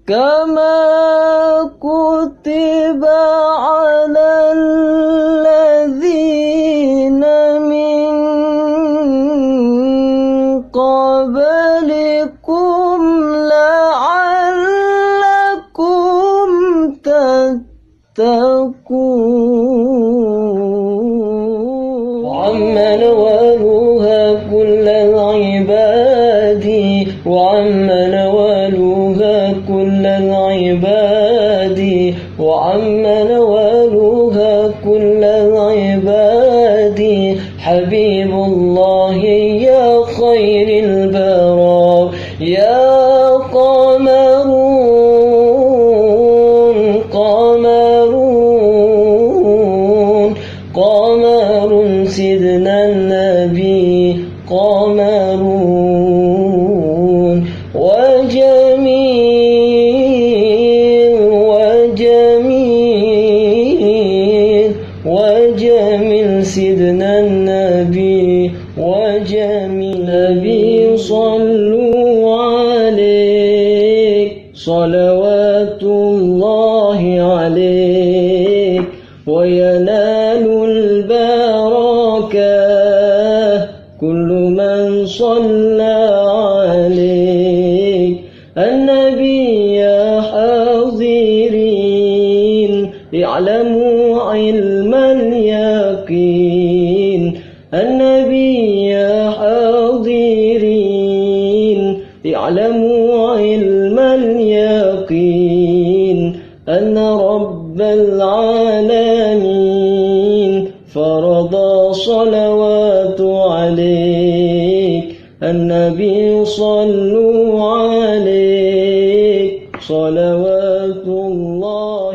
كما كتب على الذين من قبلكم لعلكم تتقون. وعم نوالها كل العباد، وعم نوالها كل العباد، وعم نوالها كل العباد. حبيب الله يا خير البراء، يا قمرون قمرون قمر سيدنا النبي قمرون. وجميل سيدنا النبي وجميل نبي. صلوا عليك صلوات الله عليك، وينال البركة كل من صلى عليك. النبي يا حاضرين اعلموا علم اليقين، النبي يا حاضرين اعلموا علم اليقين، أن رب العالمين فرض صلوات عليك. النبي صلوا عليك صلوات الله